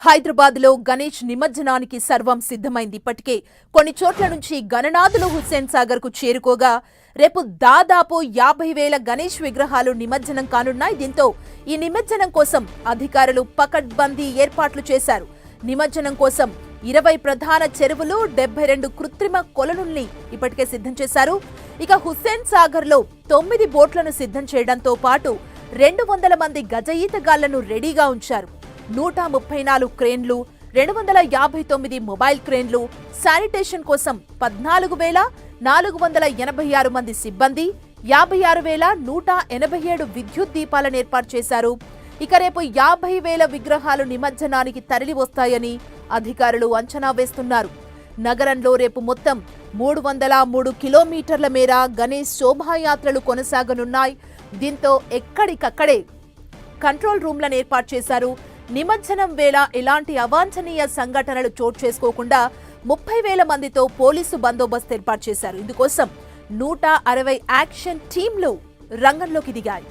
హైదరాబాద్ లో గణేష్ నిమజ్జనానికి సర్వం సిద్ధమైంది. ఇప్పటికే కొన్ని చోట్ల నుంచి గణనాథులు హుస్సేన్ సాగర్ కు చేరుకోగా రేపు దాదాపు 50,000 గణేష్ విగ్రహాలు నిమజ్జనం కానున్నాయి. దీంతో ఈ నిమజ్జనం కోసం అధికారులు పకడ్బందీ ఏర్పాట్లు చేశారు. నిమజ్జనం కోసం 20 ప్రధాన చెరువులు, 72 కృత్రిమ కొలనుల్ని ఇప్పటికే సిద్ధం చేశారు. ఇక హుస్సేన్ సాగర్ లో 9 బోట్లను సిద్ధం చేయడంతో పాటు 200 మంది గజ ఈతగాళ్లను రెడీగా ఉంచారు. 134 క్రేన్లు, 259 మొబైల్ క్రేన్లు, శానిటేషన్ కోసం 14,486 మంది సిబ్బంది, 56,187 విద్యుత్ దీపాలను ఏర్పాటు చేశారు. ఇక రేపు 50,000 విగ్రహాలు నిమజ్జనానికి తరలి వస్తాయని అధికారులు అంచనా వేస్తున్నారు. నగరంలో రేపు మొత్తం 303 కిలోమీటర్ల మేర గణేష్ శోభాయాత్రలు కొనసాగనున్నాయి. దీంతో ఎక్కడికక్కడే కంట్రోల్ రూమ్లను ఏర్పాటు చేశారు. నిమజ్జనం వేళ ఎలాంటి అవాంఛనీయ సంఘటనలు చోటు చేసుకోకుండా 30,000 మందితో పోలీసు బందోబస్తు ఏర్పాటు చేశారు. ఇందుకోసం 160 యాక్షన్ టీంలు రంగంలోకి దిగాయి.